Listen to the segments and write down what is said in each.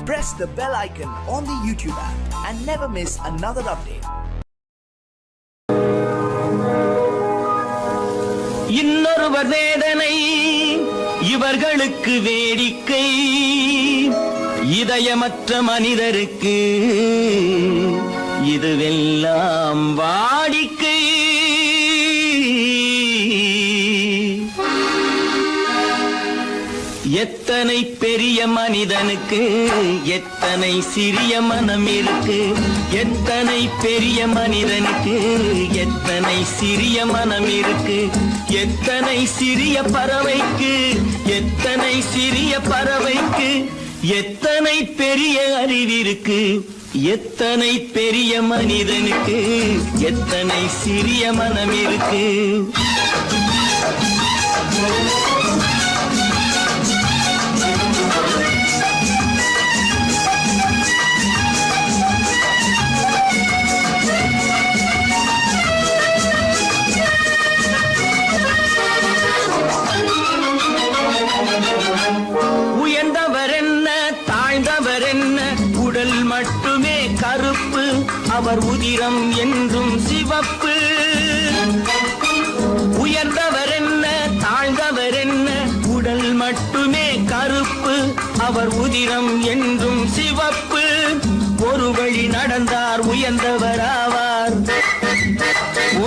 Press the bell icon on the YouTube app and never miss another update. இன்னொருவர் வேதனை இவர்களுக்கு வேடிக்கை, இதயமற்ற மனிதருக்கு இதுவெல்லாம் வாடிக்கை. எத்தனை பெரிய மனிதனுக்கு எத்தனை சிறிய மனம் இருக்கு, எத்தனை பெரிய மனிதனுக்கு எத்தனை சிறிய மனம் இருக்கு, எத்தனை சிறிய பறவைக்கு எத்தனை சிறிய பறவைக்கு எத்தனை பெரிய அறிவிருக்கு, எத்தனை பெரிய மனிதனுக்கு எத்தனை சிறிய மனம் இருக்கு. உயர்ந்தவர் என்ன தாழ்ந்தவர் என்ன, உடல் மட்டுமே கருப்பு, அவர் உதிரம் என்றும் சிவப்பு. உயர்ந்தவர் என்ன தாழ்ந்தவர் என்ன, உடல் மட்டுமே கருப்பு, அவர் உதிரம் என்றும் சிவப்பு. ஒரு வழி நடந்தார் உயர்ந்தவர் ஆவார்,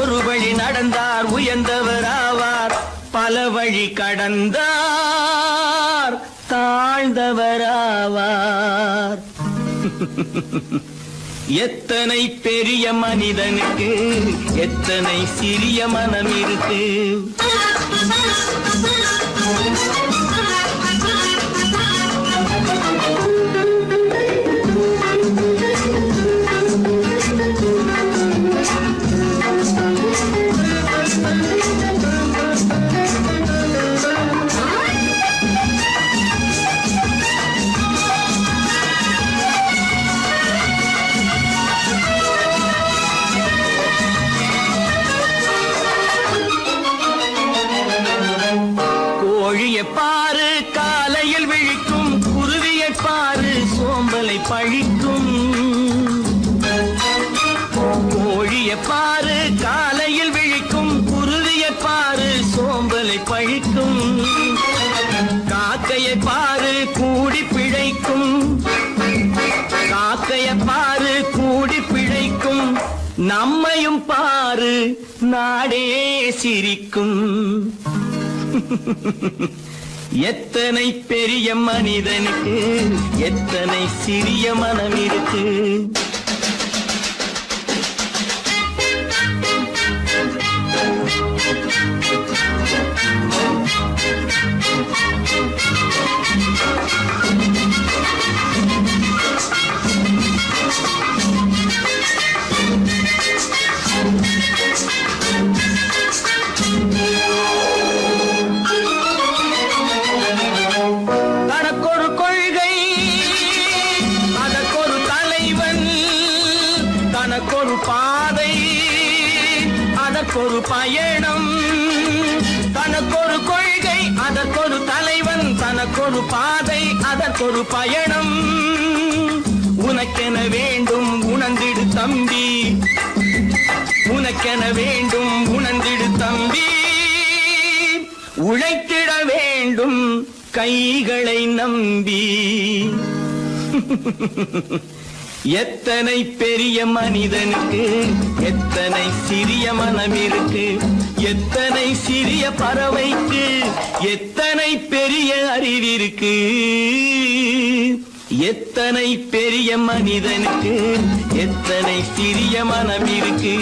ஒரு வழி நடந்தார் உயர்ந்தவர் ஆவார், பல வழி கடந்தார் தாழ்ந்தவராவார். எத்தனை பெரிய மனிதனுக்கு எத்தனை சிறிய மனம் இருக்கு. கோழியை பாரு காலையில் விழிக்கும், குருவியை பாரு சோம்பலை பழிக்கும். கோழியை பாரு காலையில் விழிக்கும், குருவியை பாரு சோம்பலை பழிக்கும். காக்கையை பாரு கூடி பிழைக்கும், காக்கையை பாரு கூடி பிழைக்கும். நம்மையும் பாரு நாடே சிரிக்கும். எத்தனை பெரிய மனிதனுக்கு எத்தனை சிறிய மனம் இருக்கு. தனக்கொரு கொள்கை அதற்கொரு தலைவன், தனக்கொரு பாதை அதற்கொரு பயணம். தனக்கொரு கொள்கை அதற்கொரு தலைவன், தனக்கொரு பாதை அதற்கொரு பயணம். உனக்கென வேண்டும் உணர்ந்திடு தம்பி, உனக்கென வேண்டும் உணர்ந்திடு தம்பி. உழைத்திட வேண்டும் கைகளை நம்பி. எத்தனை பெரிய மனிதனுக்கு எத்தனை சிறிய மனம் இருக்கு, எத்தனை சிறிய பறவைக்கு எத்தனை பெரிய அறிவிருக்கு, எத்தனை பெரிய மனிதனுக்கு எத்தனை சிறிய மனம் இருக்கு.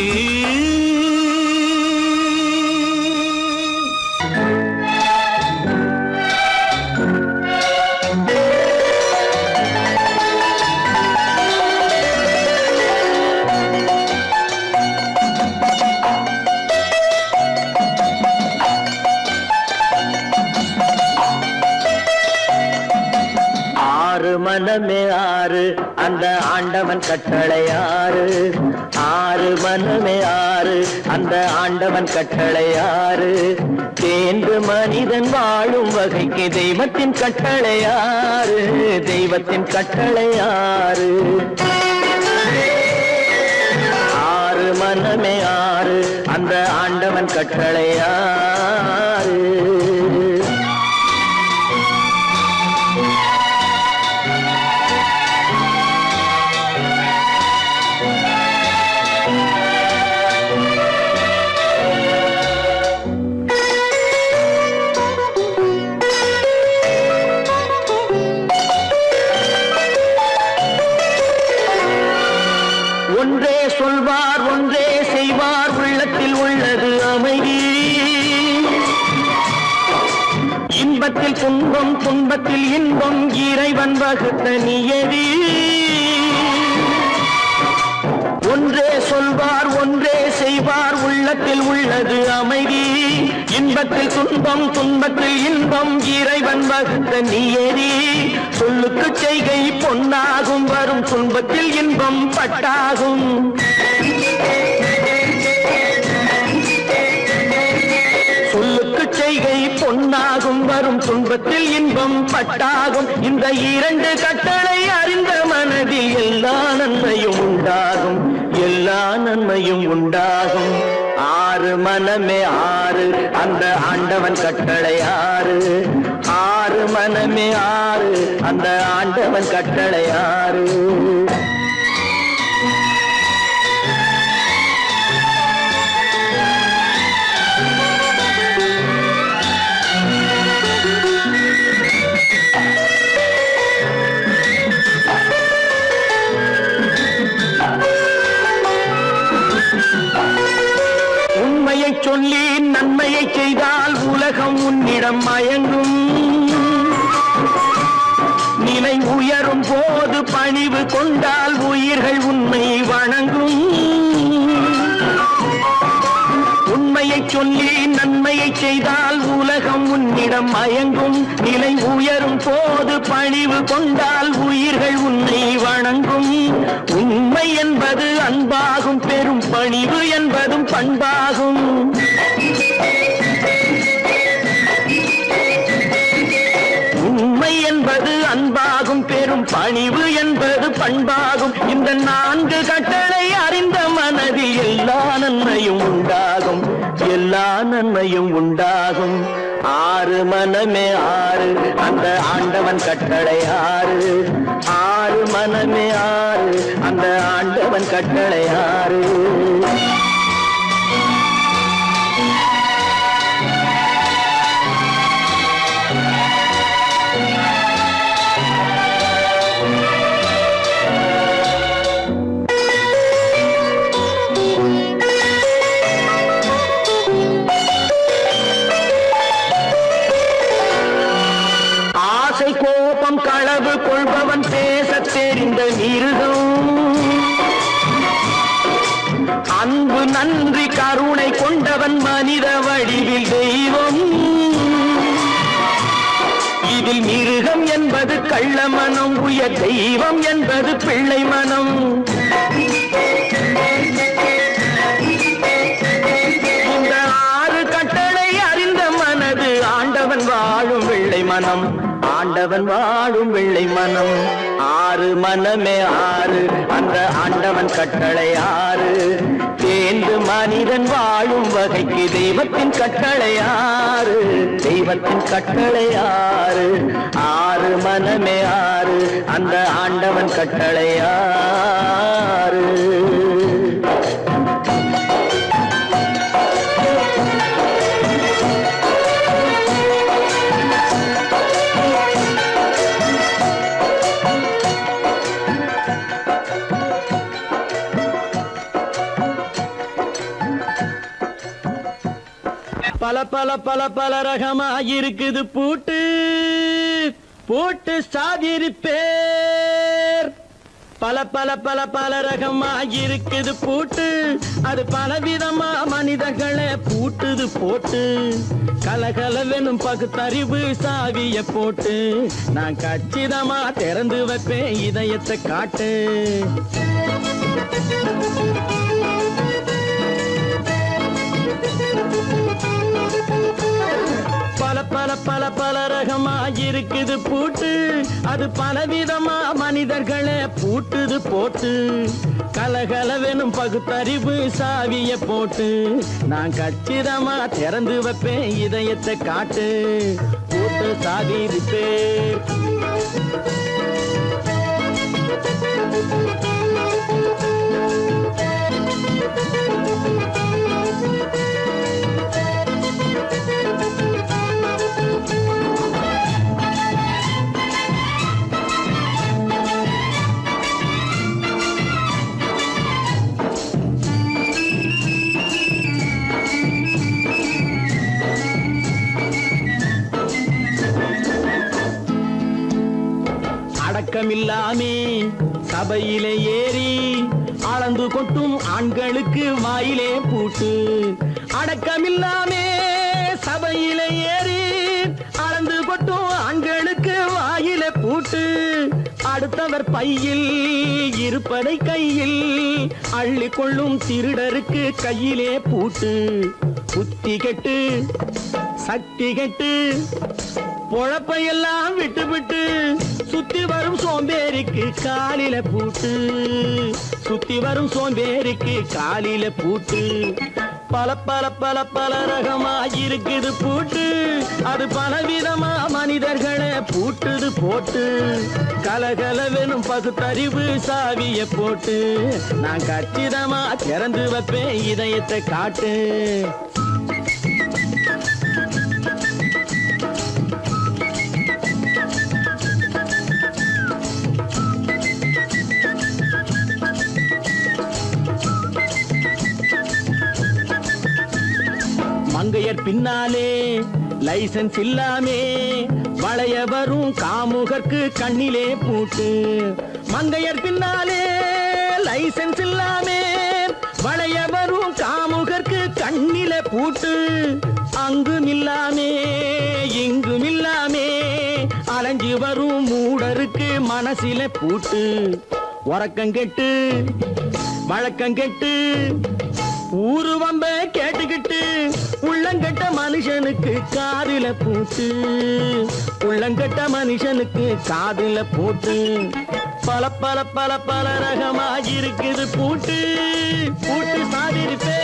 ஆறு மனமே ஆறு அந்த ஆண்டவன் கட்டளை ஆறு. ஆறு மனமே ஆறு அந்த ஆண்டவன் கட்டளை ஆறு. தேர்ந்து மனிதன் வாழும் வகைக்கு தெய்வத்தின் கட்டளை ஆறு. தெய்வத்தின் கட்டளை ஆறு. ஆறு மனமே ஆறு அந்த ஆண்டவன் கட்டளை ஆறு. ஒன்றே சொல்வார் ஒன்றே செய்வார் உள்ளத்தில் உள்ளது அமைதி. இன்பத்தில் துன்பம் துன்பத்தில் இன்பம் இறைவன் வகுத்த நியதி. ஒன்றே சொல்வார் ஒன்றே செய்வார் உள்ளத்தில் உள்ளது அமைதி. இன்பத்தில் துன்பம் துன்பத்தில் இன்பம் இறைவன் வகுத்த நியதி. சொல்லுக்கு செய்கை பொன்னாகும் வரும் துன்பத்தில் இன்பம் பட்டாகும். சொல்லுக்கு செய்கை பொன்னாகும் வரும் துன்பத்தில் இன்பம் பட்டாகும். இந்த இரண்டு கட்டளை அறிந்த மனதில் எல்லா நன்மையும் உண்டாகும். எல்லா நன்மையும் உண்டாகும். ஆறு மனமே ஆறு அந்த ஆண்டவன் கட்டளை ஆறு. ஆறு மனமே ஆறு அந்த ஆண்டவன் கட்டளை ஆறு. உண்மையை சொல்லி நன்மையை செய்தால் உலகம் உன்னிடம் மயங்கும். நிலை உயரும் போது பணிவு கொண்டால் உயிர்கள் உன்னை வணங்கும். உண்மையை சொல்லி நன்மையை செய்தால் உலகம் உன்னிடம் மயங்கும். நிலை உயரும் போது பணிவு கொண்டால் உயிர்கள் உன்னை வணங்கும். உண்மை என்பது அன்பாகும் பெரும் பணிவு என்பதும் பண்பாகும். உண்மை என்பது அன்பாகும் பெரும் பணிவு என்பது பண்பாகும். இந்த நான்கு கட்டளை அறிந்த மனதில் எல்லா நன்மையும் உண்டாகும். எல்லா நன்மையும் உண்டாகும். ஆறு மனமே ஆறு அந்த ஆண்டவன் கட்டளை ஆறு. ஆறு மனமே ஆறு அந்த ஆண்டவன் கட்டளை ஆறு. கோபம் களவு கொள்பவன் பேச தெரிந்த மிருகம். அன்பு நன்றி கருணை கொண்டவன் மனித வடிவில் தெய்வம். இதில் மிருகம் என்பது கள்ள மனம். உயர் தெய்வம் என்பது பிள்ளை மனம். இந்த ஆறு கட்டளை அறிந்த மனது ஆண்டவன் வாழும் வெள்ளை மனம். ஆண்டவன் வாழும் வெள்ளை மனம். ஆறு மனமே ஆறு அந்த ஆண்டவன் கட்டளை ஆறு. தேர்ந்து மனிதன் வாழும் வகைக்கு தெய்வத்தின் கட்டளை ஆறு. தெய்வத்தின் கட்டளை ஆறு. ஆறு மனமே ஆறு அந்த ஆண்டவன் கட்டளை ஆறு. பல பல பல பல ரகமா இருக்குது பூட்டு. பூட்டு சாதிரி பேர் பல பல பல பல ரகமா இருக்குது பூட்டு, அது பலவிதமா மனிதர்களை பூட்டுது போட்டு. கலகலவெனும் பகுத்தறிவு சாவிய போட்டு, நான் கச்சிதமா திறந்து வைப்பேன் இதயத்தை காட்டு. பல பல பல பல ரகமா இருக்குது பூட்டு, அது பலவிதமா மனிதர்களை பூட்டுது போட்டு. கலகலவெனும் பகுத்தறிவு சாவிய போட்டு, நான் கச்சிதமா திறந்து வைப்பேன் இதயத்தை காட்டு. பூட்டு சாவி ரிப்பேர். அடக்கமில்லாமே சபையிலே ஏறி அளந்து கொட்டும் ஆண்களுக்கு வாயிலே பூட்டு. அடக்கமில்லாமே சபையிலே ஏறி அளந்து கொட்டும் ஆண்களுக்கு வாயிலே பூட்டு. அடுத்தவர் பையில் இருப்பதை கையில் அள்ளி கொள்ளும் திருடருக்கு கையிலே பூட்டு. புத்தி கெட்டு சக்தி கெட்டு பொழப்பையெல்லாம் விட்டு விட்டு சுத்தி வரும் சோம்பேறிக்கு காலில பூட்டு. சுத்தி வரும் சோம்பேறிக்கு காலில பூட்டு. பல பல பல பல ரகமா இருக்குது பூட்டு, அது பலவிதமா மனிதர்களை பூட்டுது போட்டு. கலகலவெனும் பகுத்தறிவு சாவிய போட்டு, நான் கச்சிதமா திறந்து வைப்பேன் இதயத்தை காட்டு. மங்கையர் பின்னாலே லைசன்ஸ் இல்லாமே வளைய வரும் காமுகர்க்கு கண்ணிலே பூட்டு. மங்கையர் பின்னாலே லைசன்ஸ் இல்லாமே வளைய வரும் காமுகர்க்கு கண்ணிலே பூட்டு. அங்கும் இல்லாமே இங்கும் இல்லாமே அலைஞ்சு வரும் மூடருக்கு மனசிலே பூட்டு. உறக்கங்கெட்டு வழக்கங்கெட்டு ஊரு வம்ப கேட்டுக்கிட்டு உள்ளங்கட்ட மனுஷனுக்கு காதில பூட்டு. உள்ளங்கட்ட மனுஷனுக்கு காதில பூட்டு. பல பல பல பல ரகமா இருக்குது பூட்டு. பூட்டு சாதிருப்பே.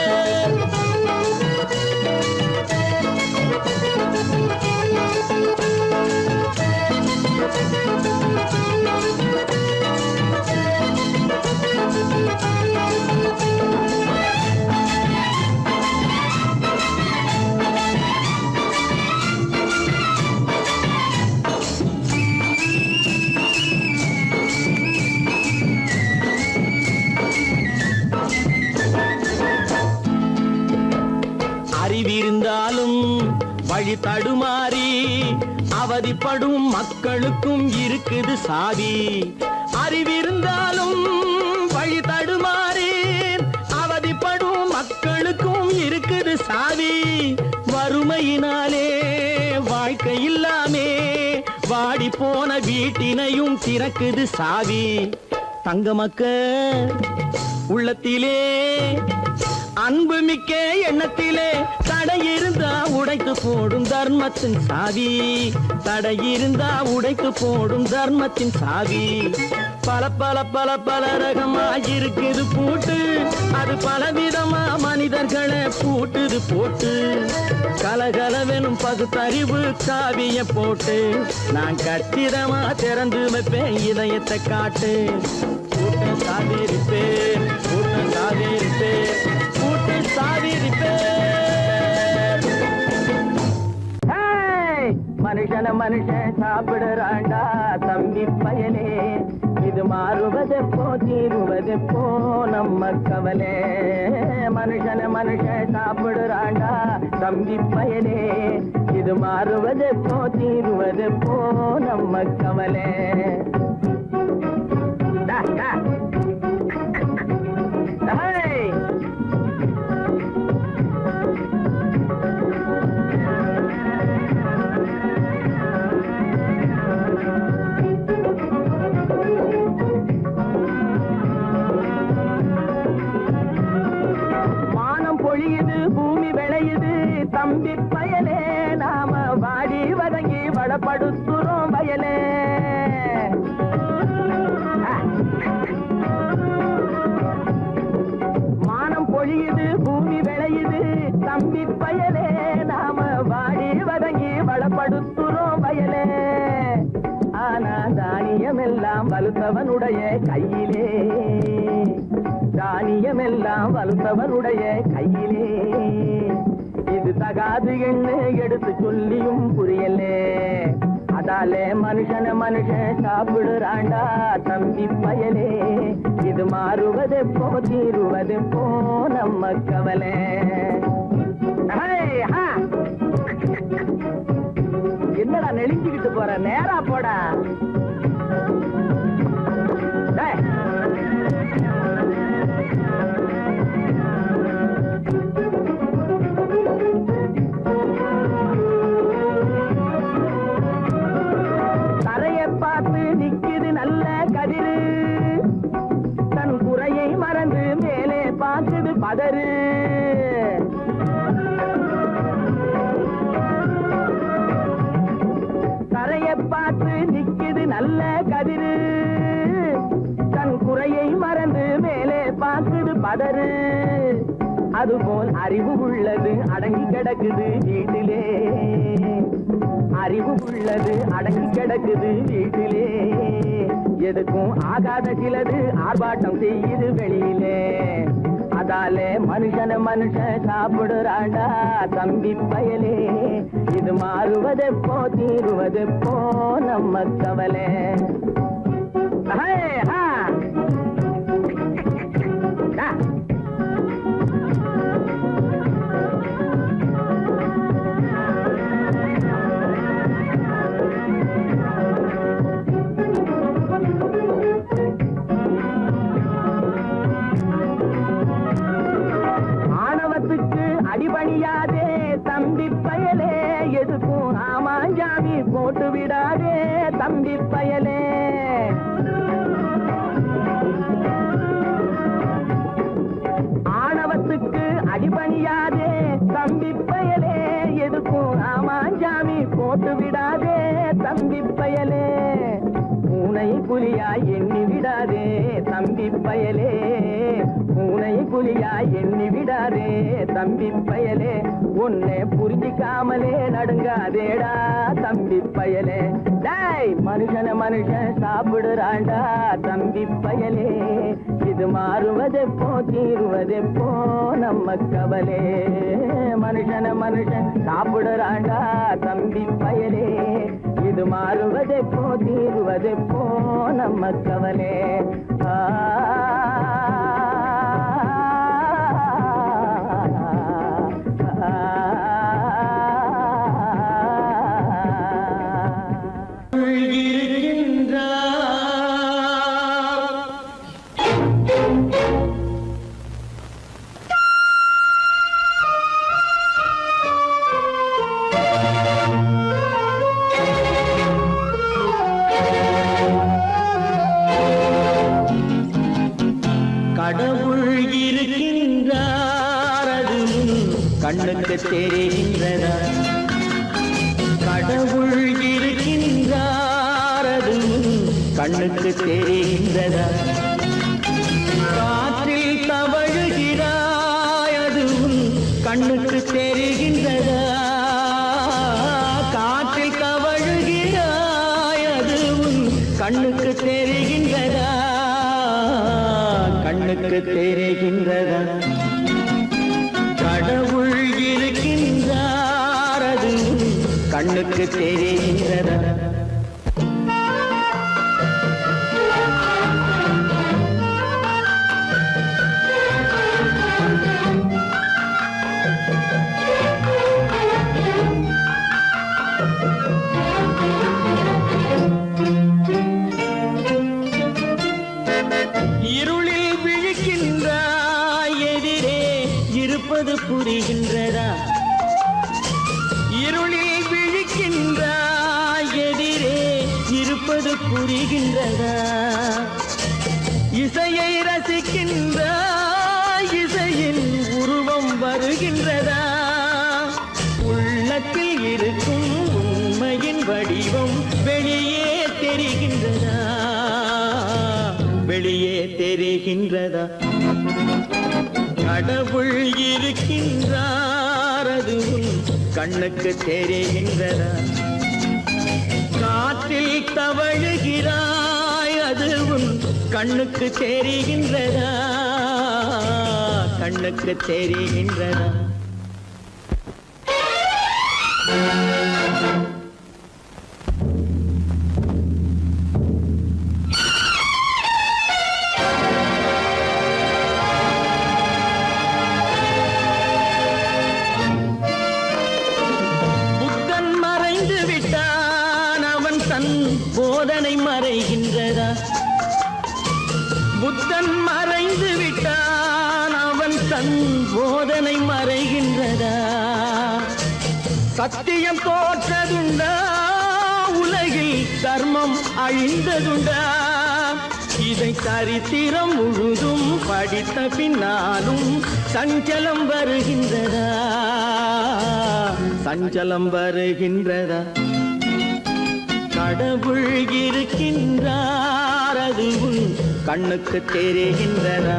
அறிவிருந்தாலும் வழி தடுமாறி அவதிப்படும் மக்களுக்கும் இருக்குது சாவி. அறிவிருந்தாலும் வழி தடுமாறி அவதிப்படும் மக்களுக்கும் இருக்குது சாவி. வறுமையினாலே வாழ்க்கை இல்லாமே வாடி போன வீட்டினையும் திறக்குது சாவி. தங்க மக்க உள்ளத்திலே அன்பு மிக்க எண்ணத்திலே தடை இருந்தா உடைத்து போடும் தர்மத்தின் சாவி. தடை இருந்தா உடைத்து போடும் தர்மத்தின் சாவி. பல பல பல பல ரகமா இருக்குது பூட்டு, அது பலவிதமா மனிதர்களை பூட்டுது போட்டு. கலகலவெனும் பகுத்தறிவு சாவிய போட்டு, நான் கச்சிதமா திறந்து வைப்பேன் இதயத்தை காட்டு. பூட்டு சாவி ரிப்பேர், பூட்டு சாவி ரிப்பேர், பூட்டு சாவி ரிப்பேர். மனுஷன மனுஷன் சாப்பிடுறாண்டா தம்பி பயலே. இது மாறுவதெப்போ தீருவதெப்போ நம்ம கவலை. மனுஷன மனுஷன் சாப்பிடுறாண்டா தம்பி பயலே. இது மாறுவதெப்போ தீருவதெப்போ நம்ம கவலை. வளப்படுத்துறோம் வயலே. மானம் பொழியுது பூமி விளையுது தம்பி பயலே, நாம வாடி வதங்கி வளப்படுத்துறோம் வயலே. ஆனா தானியம் எல்லாம் வலுத்தவனுடைய கையிலே, தானியம் எல்லாம் வலுத்தவனுடைய கையிலே. இது தகாது எண்ணு எடுத்து சொல்லியும் புரியலே. அதாலே மனுஷன மனுஷன் சாப்பிடுறாண்டா தம்பி பயலே. இது மாறுவதெப்போ தீருவதெப்போ நம்ம கவலை. என்னடா நெளிஞ்சுக்கிட்டு போற, நேரா போடா. தரையை பார்த்து நிக்குது நல்ல கதிரு, தன் குறையை மறந்து மேலே பார்க்குது பதறு. தரையை பார்த்து நிக்குது நல்ல கதிரு, தன் குறையை மறந்து மேலே பார்க்குது பதறு. அதுபோல் அறிவு உள்ளது அடங்கி கிடக்குது வீட்டிலே, அறிவு உள்ளது அடங்கி கிடக்குது வீட்டிலே. எதுக்கும் ஆகாத சிலது ஆர்ப்பாட்டம் செய்யுது வெளியிலே. அதாலே மனுஷன மனுஷன் சாப்பிடுறாண்டா தம்பி பயலே. இது மாறுவதெப்போ தீருவதெப்போ நம்ம கவலை. ஆணவத்துக்கு அடிபணியாதே தம்பி பயலே. எதுக்கும் ஆமாஞ்சாமி போட்டு விடாதே தம்பி பயலே. ஆணவத்துக்கு அடிபணியாதே தம்பி பயலே. எதுக்கும் ஆமாஞ்சாமி போட்டு விடாதே தம்பி பயலே. பூனை புலியா எண்ணி விடாதே தம்பி பயலே. பூனை புலியா எண்ணி விடாதே தம்பி பயலே. உன்னை புரிஞ்சிக்காமலே நடுங்காதேடா தம்பி பயலே. டேய் மனுஷன மனுஷன் சாப்பிடுறாண்டா தம்பி பயலே. இது மாறுவதெப்போ தீருவதெப்போ நம்ம கவலை. மனுஷன மனுஷன் சாப்பிடுறாண்டா தம்பி பயலே. இது மாறுவதெப்போ தீருவதெப்போ நம்ம கவலை. கடவுள் இருக்கின்றார் அது கண்ணுக்கு தெரிகின்றதா? கடவுள் இருக்கின்றார் அது கண்ணுக்கு தெரிகின்றதா? காற்றில் தவழுகிறாய் அதுவும் கண்ணுக்கு தெரிகின்றதா? காற்றில் தவழுகிறாய் அதுவும் கண்ணுக்கு தெரிகின்றதா? கண்ணுக்கு தெரிகின்றதா? கடவுள் இருக்கின்றார் அது கண்ணுக்கு தெரிகின்றதா? இருளில் விழிக்கின்றாய் எதிரே இருப்பது புரிகின்றதா? இருளில் விழிக்கின்றாய் எதிரே இருப்பது புரிகின்றதா? இசையை ரசிக்கின்றாய் இசையின் உருவம் வருகின்றதா? உள்ளத்தில் இருக்கும் உண்மையின் வடிவம் வெளியே தெரிகின்றதா? கடவுள் இருக்கின்றார் அது உன் கண்ணுக்கு தெரிகின்றதா? காற்றில் தவழுகிறாய் அது உன் கண்ணுக்கு தெரிகின்றதா? கண்ணுக்கு தெரிகின்றதா? போதனை மறைகின்றதா? புத்தன் மறைந்து விட்டான் அவன் தன் போதனை மறைகின்றதா? சத்தியம் தோற்றதுண்டா? உலகில் தர்மம் அழிந்ததுண்டா? இதை சரித்திரம் முழுதும் படித்த பின்னாலும் சஞ்சலம் வருகின்றதா? சஞ்சலம் வருகின்றதா? கடவுள் இருக்கின்றார் அது உன் கண்ணுக்கு தெரிகின்றதா?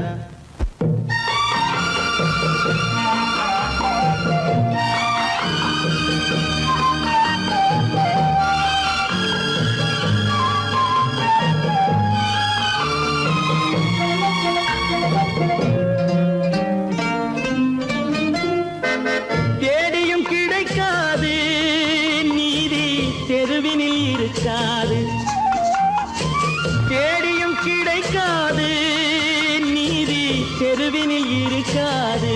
தேடியும் கிடைக்காது நீதி தெருவினில் இருக்காது. தேடியும் கிடைக்காது நீதி தெருவினில் இருக்காது.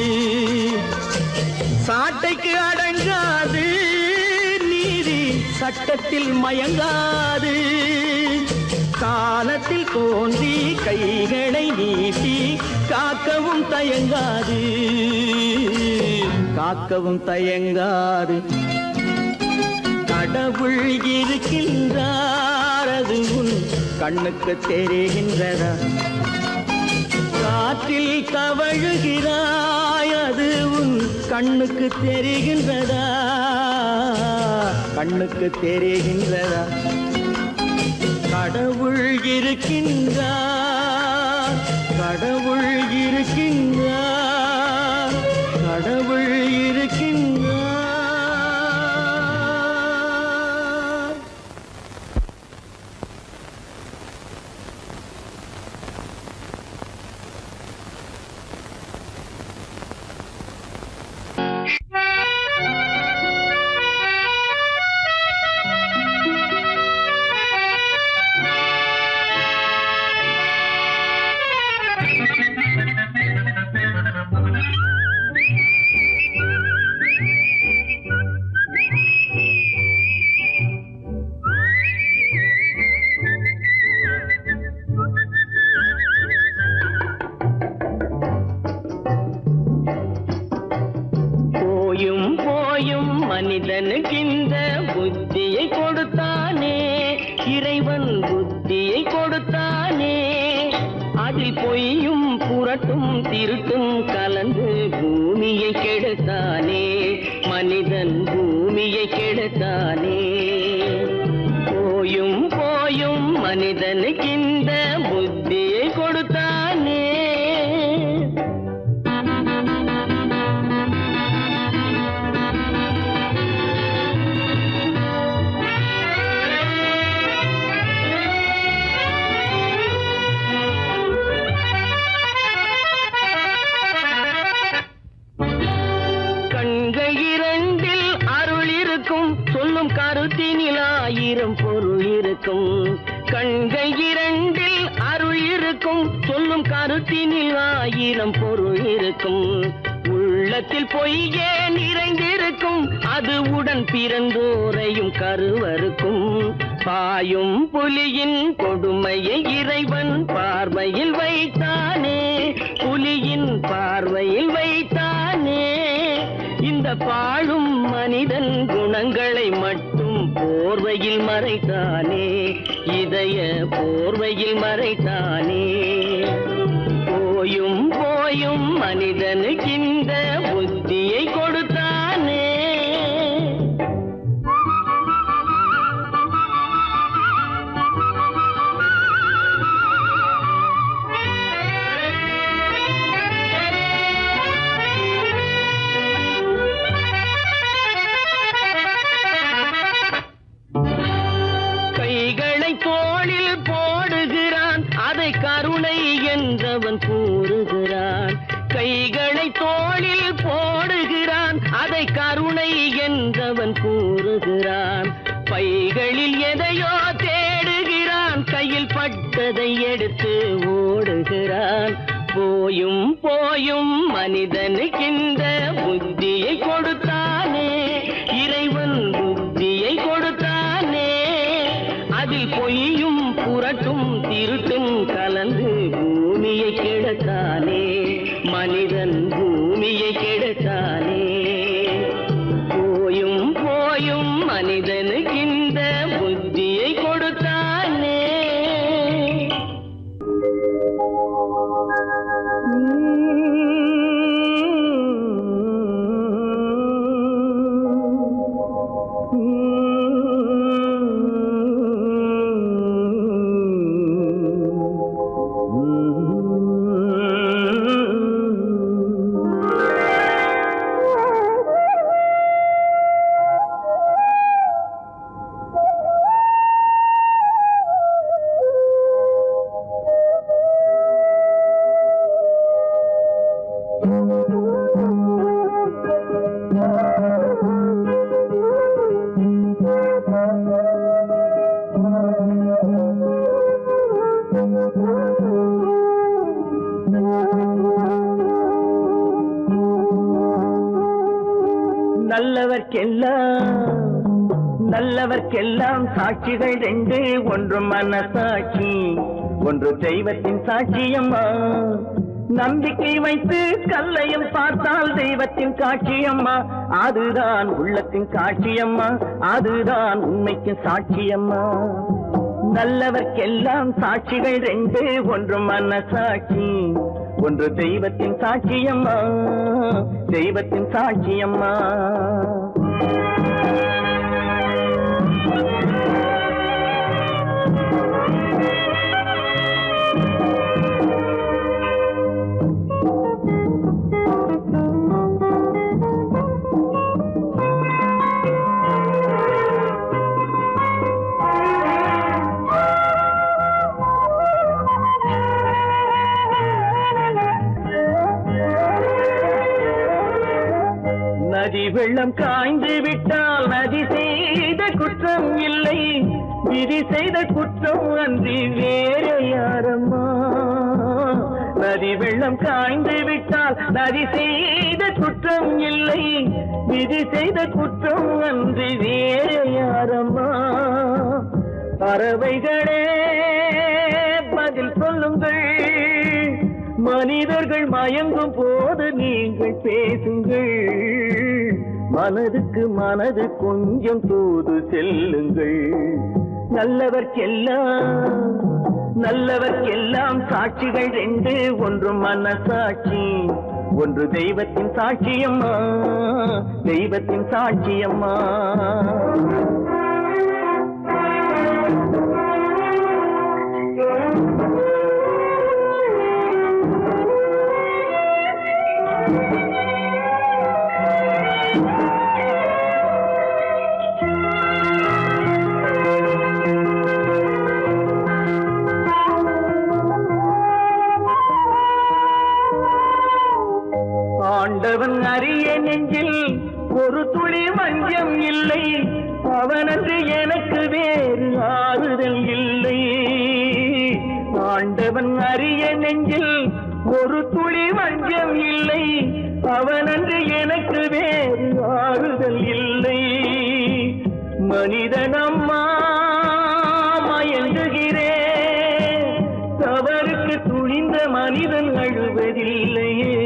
சாட்டைக்கு அடங்காது நீதி சட்டத்தில் மயங்காது. காலத்தில் தோன்றி கைகளை நீட்டி காக்கவும் தயங்காது. காக்கவும் தயங்காது. கடவுள் இருக்கின்றார் அது உன் கண்ணுக்கு தெரிகின்றதா? காற்றில் தவழுகிறாய் அது உன் கண்ணுக்கு தெரிகின்றதா? கண்ணுக்கு தெரிகின்றதா? கடவுள் இருக்கின்றார். கடவுள் இருக்கின்றார். கடவுள் இருக்கின்றார். மனிதனுக்கிந்த புத்தியை கொடுத்தானே இறைவன், புத்தியை கொடுத்தானே. அதில் பொய்யும் புரட்டும் திருட்டும் கலந்து பூமியை கெடுத்தானே. மனிதன் பூமியை கெடுத்தானே. போயும் போயும் மனிதனுக்கிந்த புத்தியை கொடுத்தானே. சொல்லும் கருத்தினில் ஆயிரம் பொருள் இருக்கும். கண்கள் இரண்டில் அருள் இருக்கும். சொல்லும் கருத்தினில் ஆயிரம் பொருள் இருக்கும். உள்ளத்தில் பொய்யே நிறைந்திருக்கும். அது உடன் பிறந்தோரையும் கருவருக்கும். பாயும் புலியின் கொடுமையை இறைவன் பார்வையில் வைத்தானே. புலியின் பார்வையில் வைத்தானே. இந்த பாழும் மனிதன் குணங்களை மட்டும் போர்வையில் மறைத்தானே. இதய போர்வையில் மறைத்தானே. போயும் போயும் மனிதனுக்கு இந்த புத்தியை கொடுத்தானே. கைகளை தோளில் போடுகிறான், அதை கருணை என்றவன் கூறுகிறான். பைகளில் எதையோ தேடுகிறான், கையில் பட்டதை எடுத்து ஓடுகிறான். போயும் போயும் மனிதனுக்கின்ற புத்தியை கொடுத்தானே, இறைவன் புத்தியை கொடுத்தானே. அதில் பொய்யும் புரட்டும் திருட்டும் கலந்து பூமியை கெடுத்தானே, மனிதன் பூமியை கெடுத்தானே. போயும் போயும் மனிதனுக்கின்ற புத்தியை கொடுத்தானே. நல்லவர்க்கெல்லாம் சாட்சிகள் ரெண்டு, ஒன்று மனசாட்சி, ஒன்று தெய்வத்தின் சாட்சியம்மா. நம்பிக்கை வைத்து கல்லையும் பார்த்தால் தெய்வத்தின் காட்சியம்மா. அதுதான் உள்ளத்தின் காட்சியம்மா, அதுதான் உண்மைக்கு சாட்சியம்மா. நல்லவர்க்கெல்லாம் சாட்சிகள் ரெண்டு, ஒன்று மனசாட்சி, ஒன்று தெய்வத்தின் சாட்சியம்மா, தெய்வத்தின் சாட்சியம்மா. நதி வெள்ளம் காய்ந்து விட்டால் நதி செய்த குற்றம் இல்லை, விதி செய்த குற்றம் அன்றி வேறு யாரம்மா. நதி வெள்ளம் காய்ந்து விட்டால் நதி செய்த குற்றம் இல்லை, விதி செய்த குற்றம் அன்றி வேறு யாரம்மா. பறவைகளே பதில் சொல்லுங்கள், மனிதர்கள் மயங்கும் போது நீங்கள் பேசுங்கள். மனதுக்கு மனது கொஞ்சம் தூது செல்லுங்கள். நல்லவர்க்கெல்லாம் சாட்சிகள் ரெண்டு, ஒன்று மனசாட்சி, ஒன்று தெய்வத்தின் சாட்சியம்மா, தெய்வத்தின் சாட்சியம்மா. ஆண்டவன் அறிய நெஞ்சில் ஒரு துளி வஞ்சம் இல்லை, அவனன்று எனக்கு வேறு ஆறுதல் இல்லை. ஆண்டவன் அறிய நெஞ்சில் ஒரு துளி வஞ்சம் இல்லை, அவனன்று எனக்கு வேறு ஆறுதல் இல்லை. மனிதனம்மா மயங்குகிறேன், தவறுக்கு துணிந்த மனிதன் அழுவதில்லையே,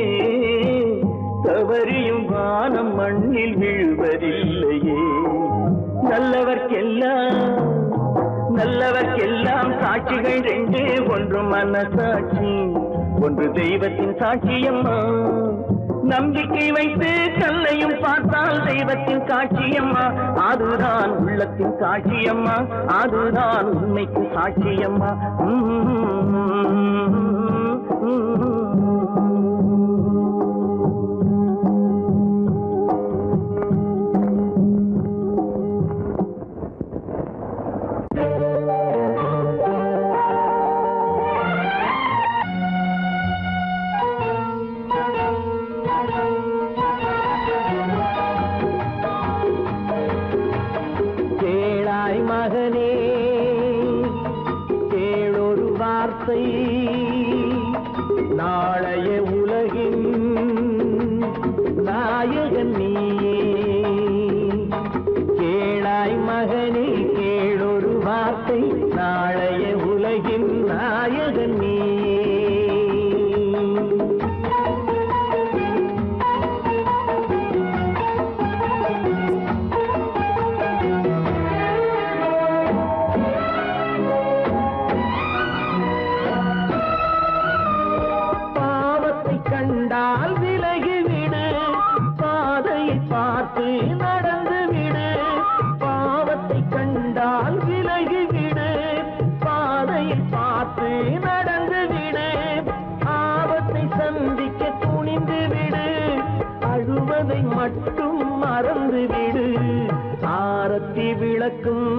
தவறியும் வானம் மண்ணில் விழுவதில்லையே. நல்லவர்க்கெல்லாம் சாட்சிகள் ரெண்டு, ஒன்று மனசாட்சி, ஒன்று தெய்வத்தின் சாட்சியம்மா. நம்பிக்கை வைத்து கல்லையும் பார்த்தால் தெய்வத்தின் காட்சியம்மா. அதுதான் உள்ளத்தின் காட்சியம்மா, அதுதான் உண்மைக்கு சாட்சியம்மா. வார்த்தை நாளைய உலகின் நாயகன் நீயே. கேளாய் மகனே கேளொரு வார்த்தை நாளைய உலகின் நாயகன் நீயே. கண்டால் விலகிவிடு பாதையை பார்த்து நடந்து விடு. பாவத்தை கண்டால் விலகிவிடு பாதையை பார்த்து நடந்து விடு. ஆபத்தை சந்திக்க துணிந்து விடு அழுவதை மட்டும் மறந்து விடு. ஆரத்தி விளக்கும்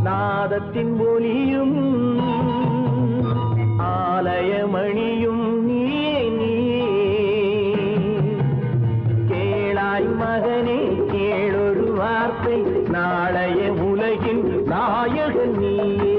நாதத்தின் ஒலியும் ஆலயமணியும் நீயே நீயே. கேளாய் மகனே கேளொரு வார்த்தை நாளைய உலகின் நாயகன் நீயே.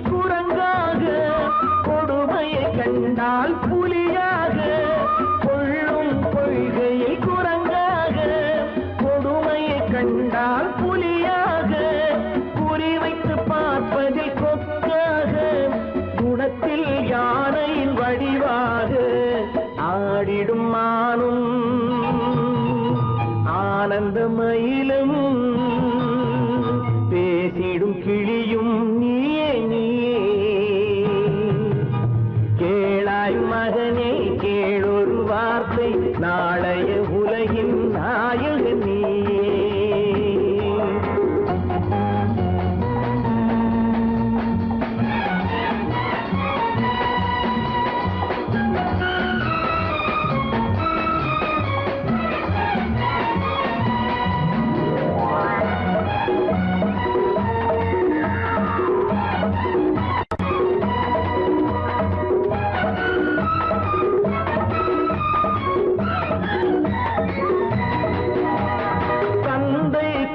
குரங்காக கொடுமையை கண்டால் புலியாக. கொள்ளும் கொள்கையை குரங்காக கொடுமையை கண்டால் புலியாக. குறிவைத்து பார்ப்பதில் கொக்காக குணத்தில் யானையின் வடிவாக. ஆடிடும் மானும் ஆனந்த மயிலும் பேசிடும் கிளியும் நீயே நீயே. கேளாய் மகனே கேளொரு வார்த்தை நாளைய உலகின் நாயகன் நீயே.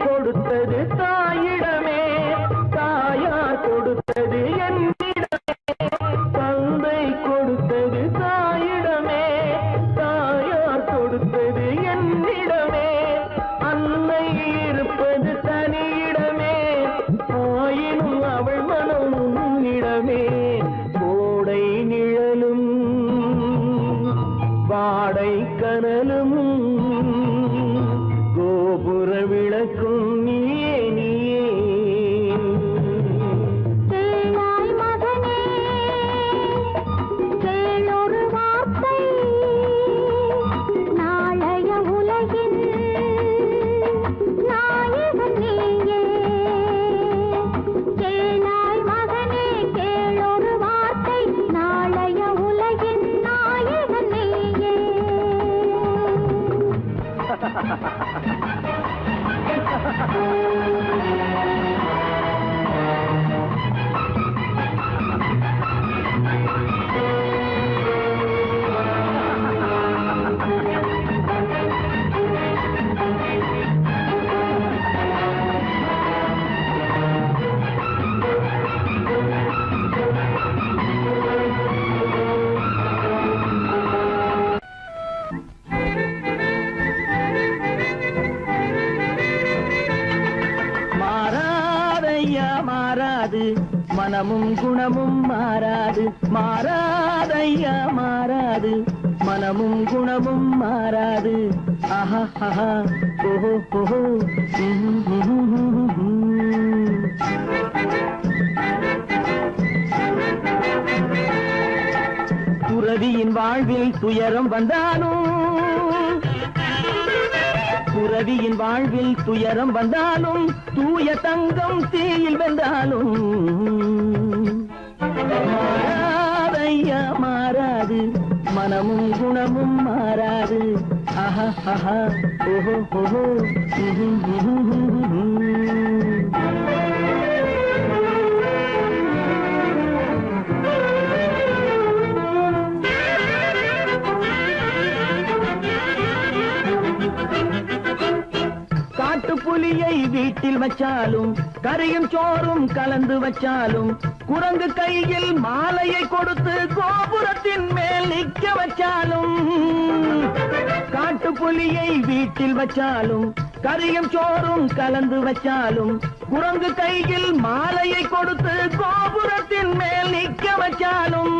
கொடுத்தது தாயிடமே தாயார் கொடுத்தது என்னிடமே. தந்தை கொடுத்தது தாயிடமே தாயார் கொடுத்தது என்னிடமே. அன்னை இருப்பது தனியிடமே ஆயினும் அவள் மனம் உன்னிடமே. கோடை நிழலும் வாடை கனலும் கோபுர விளக்கும் நீயே நீயே. கேளாய் மகனே கேளொரு வார்த்தை நாளைய உலகின் நாயகன் நீயே. கேளாய் மகனே கேளொரு வார்த்தை நாளைய உலகின் நாயகன் நீயே. மாறாது மனமும் குணமும் மாறாது. மாறாதையா மாறாது மனமும் குணமும் மாறாது. ஆஹா ஆஹா ஓஹோ ஓஹோ. துறவியின் வாழ்வில் துயரம் வந்தாலும் துறவியின் வாழ்வில் துயரம் வந்தாலும் தூய தங்கம் தீயில் வெந்தாலும் மாறாதையா மாறாது மனமும் குணமும் மாறாது. ஆஹா ஆஹா ஓஹோ ஓஹோ புலியை வீட்டில் வச்சாலும் கறியும் சோறும் கலந்து வச்சாலும் குரங்கு கையில் மாலையை கொடுத்து கோபுரத்தின் மேல் நிற்க வச்சாலும் காட்டு புலியை வீட்டில் வச்சாலும் கறியும் சோறும் கலந்து வச்சாலும் குரங்கு கையில் மாலையை கொடுத்து கோபுரத்தின் மேல் நிற்க வச்சாலும்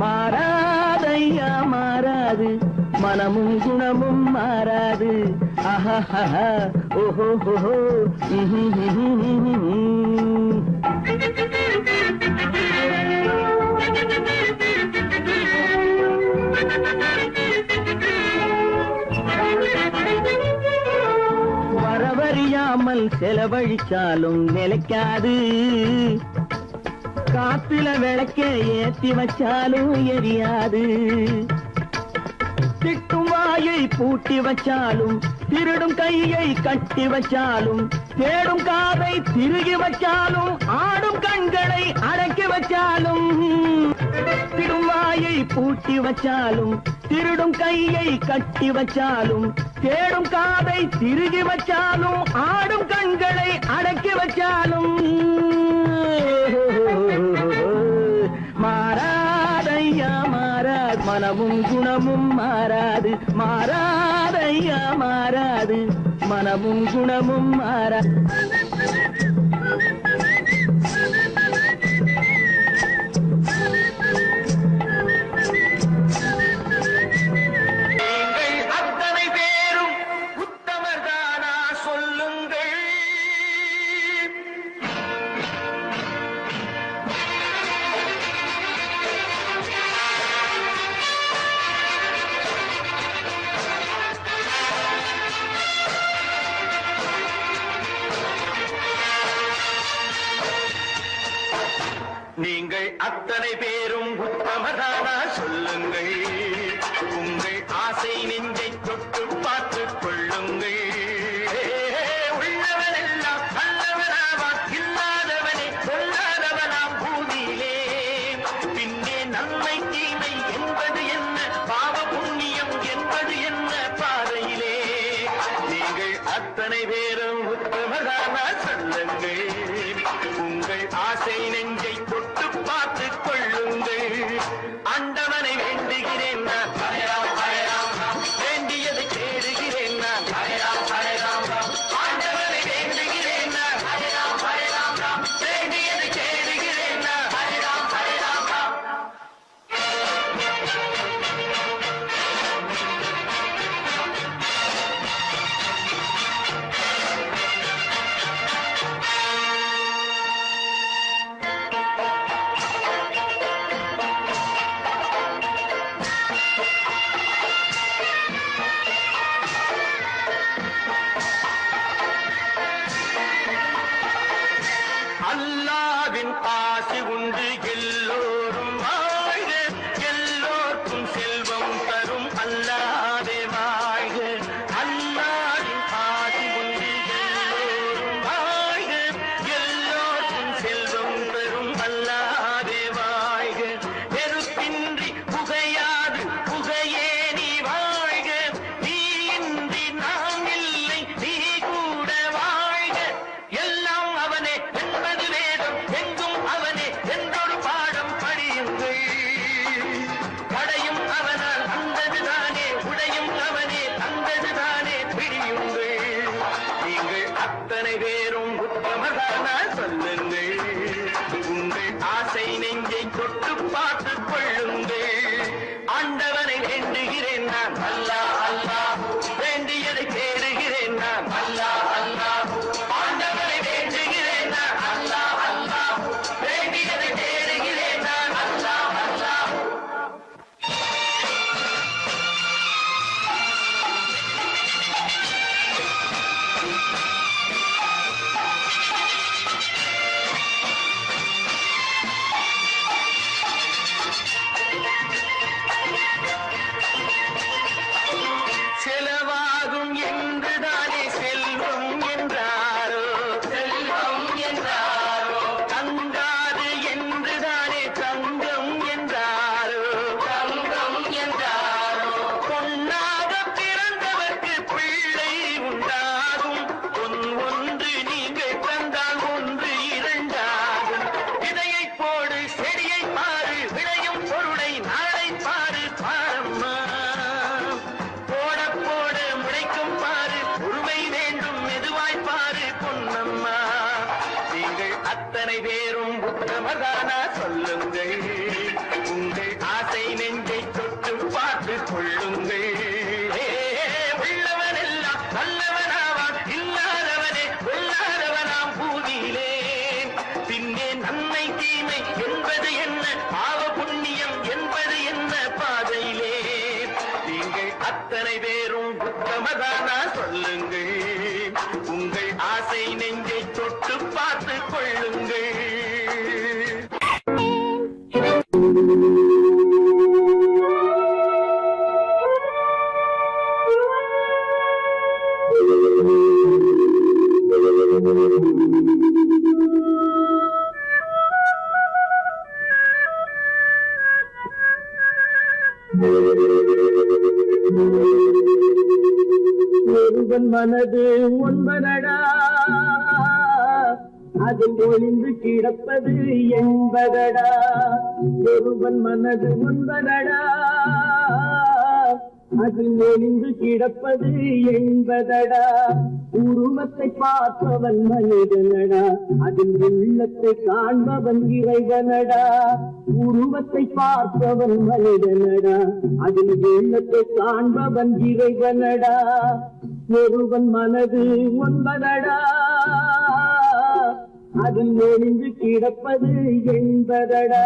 மாறாதையா மாறாது மனமும் குணமும் மாறாது ஆஹா ஓஹோ ஓஹோ வரவறியாமல் செலவழிச்சாலும் நிலைக்காது காத்துல விளக்க ஏத்தி வச்சாலும் எரியாது திட்டும் வாயை பூட்டி வச்சாலும் திருடும் கையை கட்டி வச்சாலும் தேடும் காதை திருகி வச்சாலும் ஆடும் கண்களை அடக்கி வச்சாலும் திடும் வாயை பூட்டி வச்சாலும் திருடும் கையை கட்டி வச்சாலும் தேடும் காதை திருகி வச்சாலும் ஆடும் கண்களை அடக்கி வச்சாலும் மாறாதையா மாறாது மனமும் குணமும் மாறாது மாறாதையா மாறாது மனமும் குணமும் மாறாது நீங்கள் அத்தனை பேரும் உத்தமதானா சொல்லுங்கள் உங்கள் ஆசை நெஞ்சை தொட்டு பார்த்துக் கொள்ளுங்கள் உள்ளவனெல்லாம் நல்லவனாவான் இல்லாதவனே சொல்லாதவனாம் பூமியிலே பின்னே நன்மை தீமை என்பது என்ன பாவ புண்ணியம் என்பது என்ன பாதையிலே நீங்கள் அத்தனை பேரும் உத்தமதானா சொல்லுங்கள் உங்கள் ஆசை நெஞ்சை தொட்டு பார்த்துக் கொள்ளுங்கள் ஆண்டவனை வேண்டுகிறேன் நான் வேண்டியதை தேடுகிறேன் நான் ஆண்டவனை வேண்டுகிறேன் நான் வேண்டியதை தேடுகிறேன் நான் அல்லாவின் ஆசி உண்டு எல்லோரும் வாழ்க எல்லோருக்கும் செல்வம் தரும் அல்லாதே வாழ்க அல்லாவின் ஆசி உண்டு எல்லோரும் வாழ்க எல்லோருக்கும் செல்வம் தரும் அல்லாதே வாழ்க நெருப்பின்றி புகையாது புகையே நீ வாழ்க நீ இன்றி நாம் இல்லை நீ கூட வாழ்க எல்லாம் அவனே என்பது வேதம் எங்கும் அவனே என்றொரு பாடம் படியுங்கள் படையும் அவனால் வந்ததுதானே உடையும் அவனே தந்ததுதானே பிடியுங்கள் நீங்கள் அத்தனை பேரும் உத்தமதானா சொல்லுங்கள் உங்கள் ஆசை நெஞ்சை தொட்டு பார்த்துக் கொள்ளுங்கள் ஆண்டவனை வேண்டுகிறேன் நான் அல்லாஹ் அல்லாஹ் வேண்டியதை தேடுகிறேன் நான் அல்லாஹ் அல்லாஹ் ஆண்டவனை வேண்டுகிறேன் நான் அல்லாஹ் அல்லாஹ் வேண்டியதை தேடுகிறேன் நான் அல்லாஹ் அல்லாஹ் உத்தமதானா சொல்லுங்கள் உங்கள் ஆசை நெஞ்சை தொட்டு பார்த்து கொள்ளுங்கள் உள்ளவனெல்லாம் நல்லவனாவான் இல்லாதவனே கொள்ளாதவனாம் பூதியிலே பின்னே நன்மை தீமை என்பது என்ன பாவ புண்ணியம் என்பது என்ன பாதையிலே நீங்கள் அத்தனை பேரும் உத்தமதானா சொல்லுங்கள் உங்கள் ஆசை நெஞ்சை தொட்டு பார்த்து கொள்ளுங்கள் ஒருவன் மனது ஒன்பதடா அதில் ஒளிந்து கிடப்பது என்பதடா ஒருவன் மனது ஒன்பதடா அதில் ஒளிந்து கிடப்பது என்பதடா உருவத்தை பார்ப்பவன் மனிதனடா அதில் உள்ளத்தை காண்பவன் இறைவனடா உருவத்தை பார்ப்பவன் மனிதனடா அதில் உள்ளத்தை காண்பவன் இறைவனடா ஒருவன் மனது ஒன்பதடா அதில் ஒளிந்து கிடப்பது என்பதடா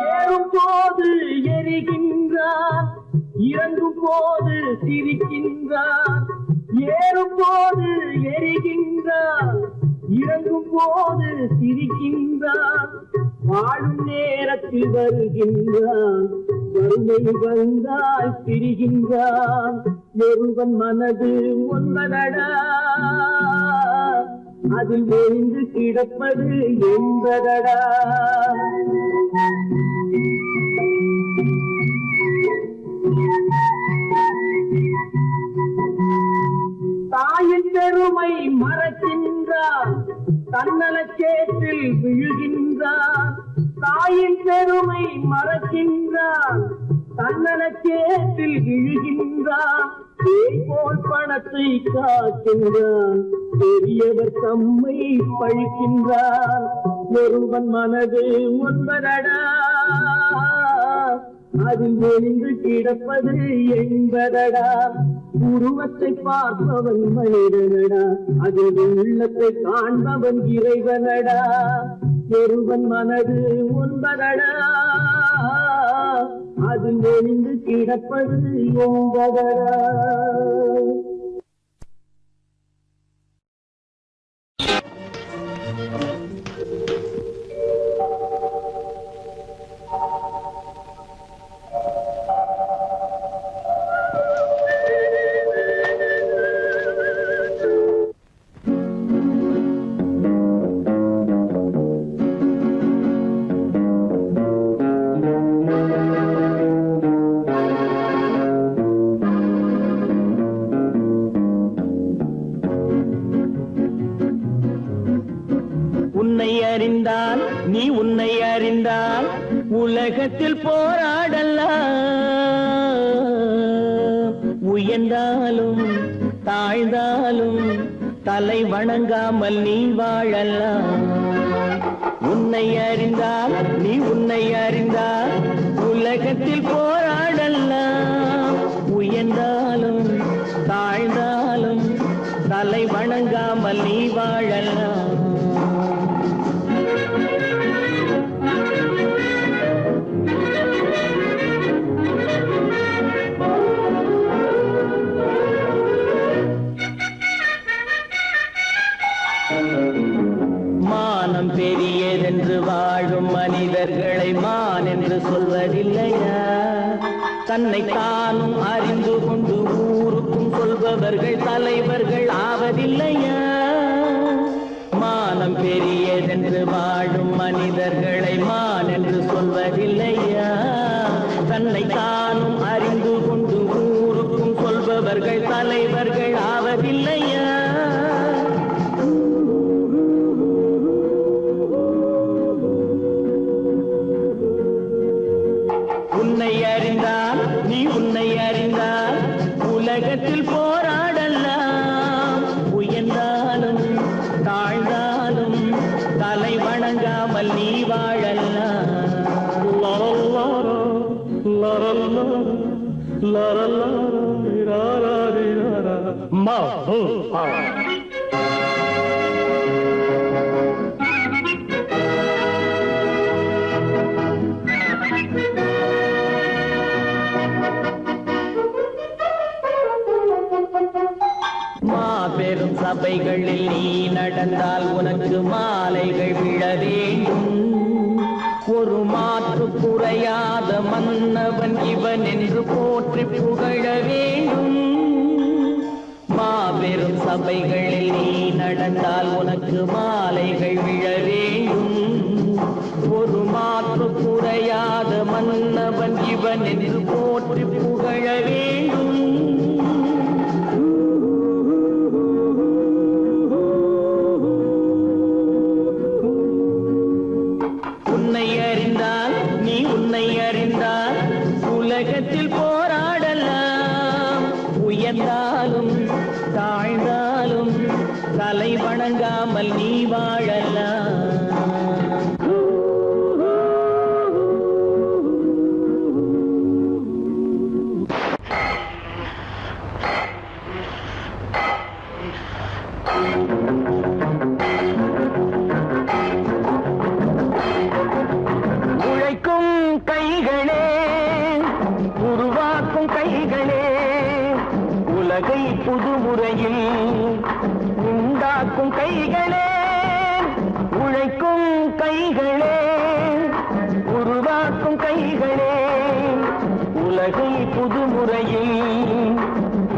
ஏறும் போது எரிகின்றான் இறங்கும் போது சிரிக்கின்றான் ஏறும் போது எரிகின்றான் இறங்கும் போது சிரிக்கின்றான் வாழும் நேரத்தில் வருகின்றான் வறுமை வந்தால் பிரிகின்றான் ஒருவன் மனது ஒன்பதடா அதில் ஒளிந்து கிடப்பது என்பதடா தாயின் பெருமை மறக்கின்றான் தன்னலச்சேற்றில் விழுகின்றான் தாயின் பெருமை மறக்கின்றான் தன்னலச்சேற்றில் விழுகின்றான் போல் பணத்தை காக்கின்றான் பெரியவர் தம்மை பழிக்கின்றான் ஒருவன் மனது ஒன்பதடா அதில் ஒளிந்து கிடப்பது என்பதடா உருவத்தை பார்ப்பவன் மனிதனடா அதில் உள்ளத்தை காண்பவன் இறைவனடா ஒருவன் மனது ஒன்பதடா அதில் ஒளிந்து கிடப்பது என்பதடா நீ உன்னை அறிந்தால் உலகத்தில் போராடலாம் உயர்ந்தாலும் தாழ்ந்தாலும் தலை வணங்காமல் நீ வாழலாம் உன்னை அறிந்தால் நீ உன்னை அறிந்தால் உலகத்தில் போராடலாம் உயர்ந்தாலும் தாழ்ந்தாலும் தலை வணங்காமல் நீ வாழலாம் மானம் பெரியதென்று வாழும் மனிதர்களை மான் என்று சொல்வதில்லையா தன்னை தானும் அறிந்து கொண்டு ஊருக்கும் சொல்பவர்கள் தலைவர்கள் ஆவதில்லையா மானம் பெரியதென்று வாழும் மனிதர்களை மான் என்று சொல்வதில்லையா தன்னை தானும் அறிந்து கொண்டு ஊருக்கும் சொல்பவர்கள் தலைவர்கள் ஆவதில்லையா மாபெரும் சபைகளில் நீ நடந்தால் உனக்கு மாலைகள் விழ வேண்டும். ஒரு மாற்று குறையாத மன்னவன் இவன் என்று போற்றி புகழ வேண்டும். மாபெரும் சபைகளில் நீ நடந்தால் உனக்கு மாலைகள் விழ வேண்டும். ஒரு மாற்று குறையாத மன்னவன் இவன் என்று போற்றி புகழ வேண்டும். உலகத்தில் போராடலாம், உயர்ந்தாலும் தாழ்ந்தாலும் தலை வணங்காமல் நீ வாழலாம். உழைக்கும் கைகளே, உருவாக்கும் கைகளே, உலகை புதுமுறையில் உண்டாக்கும் கைகளே. உழைக்கும் கைகளே, உருவாக்கும் கைகளே, உலகை புதுமுறையில்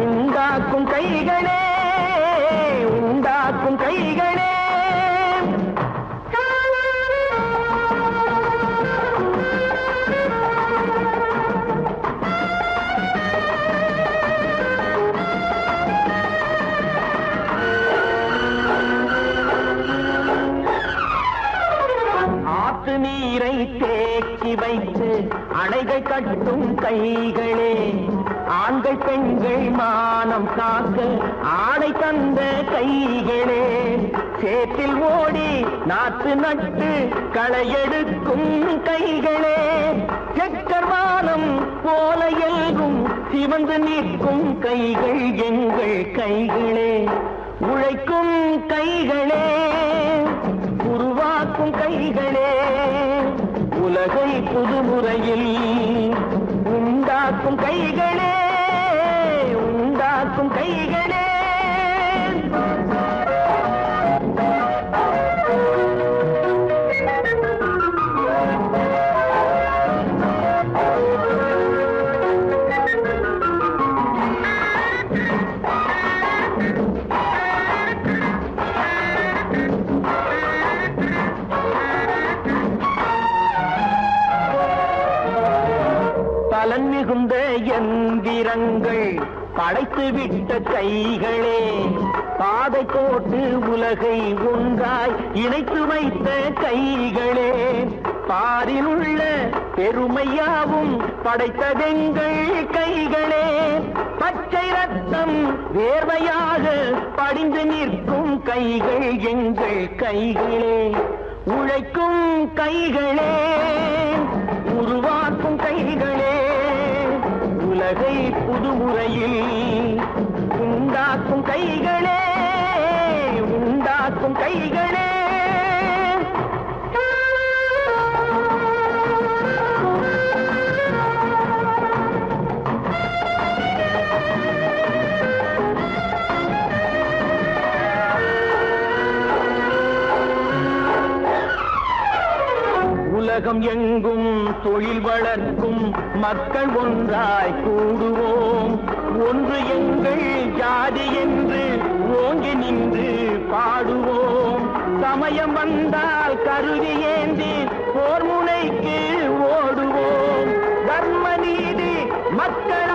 உண்டாக்கும் கைகளே, உண்டாக்கும் கைகளே. நீரை தேக்கி வைத்து அணைகள் கட்டும் கைகளே, ஆண்கள் பெண்கள் மானம் காக்க ஆணை தந்த கைகளே. சேற்றில் ஓடி நாற்று நட்டு களையெடுக்கும் கைகளே, செக்கர்வானம் போல எல்கும் சிவந்து நிற்கும் கைகள் எங்கள் கைகளே. உழைக்கும் கைகளே, உருவாக்கும் கைகளே, உலகை புதுமுறையில் உண்டாக்கும் கைகளே, உண்டாக்கும் கைகளே. பலன் மிகுந்த எந்திரங்கள் படைத்து விட்ட கைகளே, பாதை போட்டு உலகை ஒன்றாய் இணைத்து வைத்த கைகளே. பாரில் உள்ள பெருமையாவும் படைத்ததெங்கள் கைகளே. பச்சை ரத்தம் வேர்வையாக படிந்து நிற்கும் கைகள் எங்கள் கைகளே. உழைக்கும் கைகளே, உருவாக்கும் கைகளே, உலகை புதுமுறையில் உண்டாக்கும் கைகளே, உண்டாக்கும் கைகளே. உலகம் எங்கும் தொழில் வளர்க்கும் மக்கள் ஒன்றாய் கூடுவோம். ஒன்று எங்கள் ஜாதி என்று ஓங்கி நின்று பாடுவோம். சமயம் வந்தால் கருவி ஏந்தி போர் முனைக்கு ஓடுவோம். தர்ம நீதி மக்கள்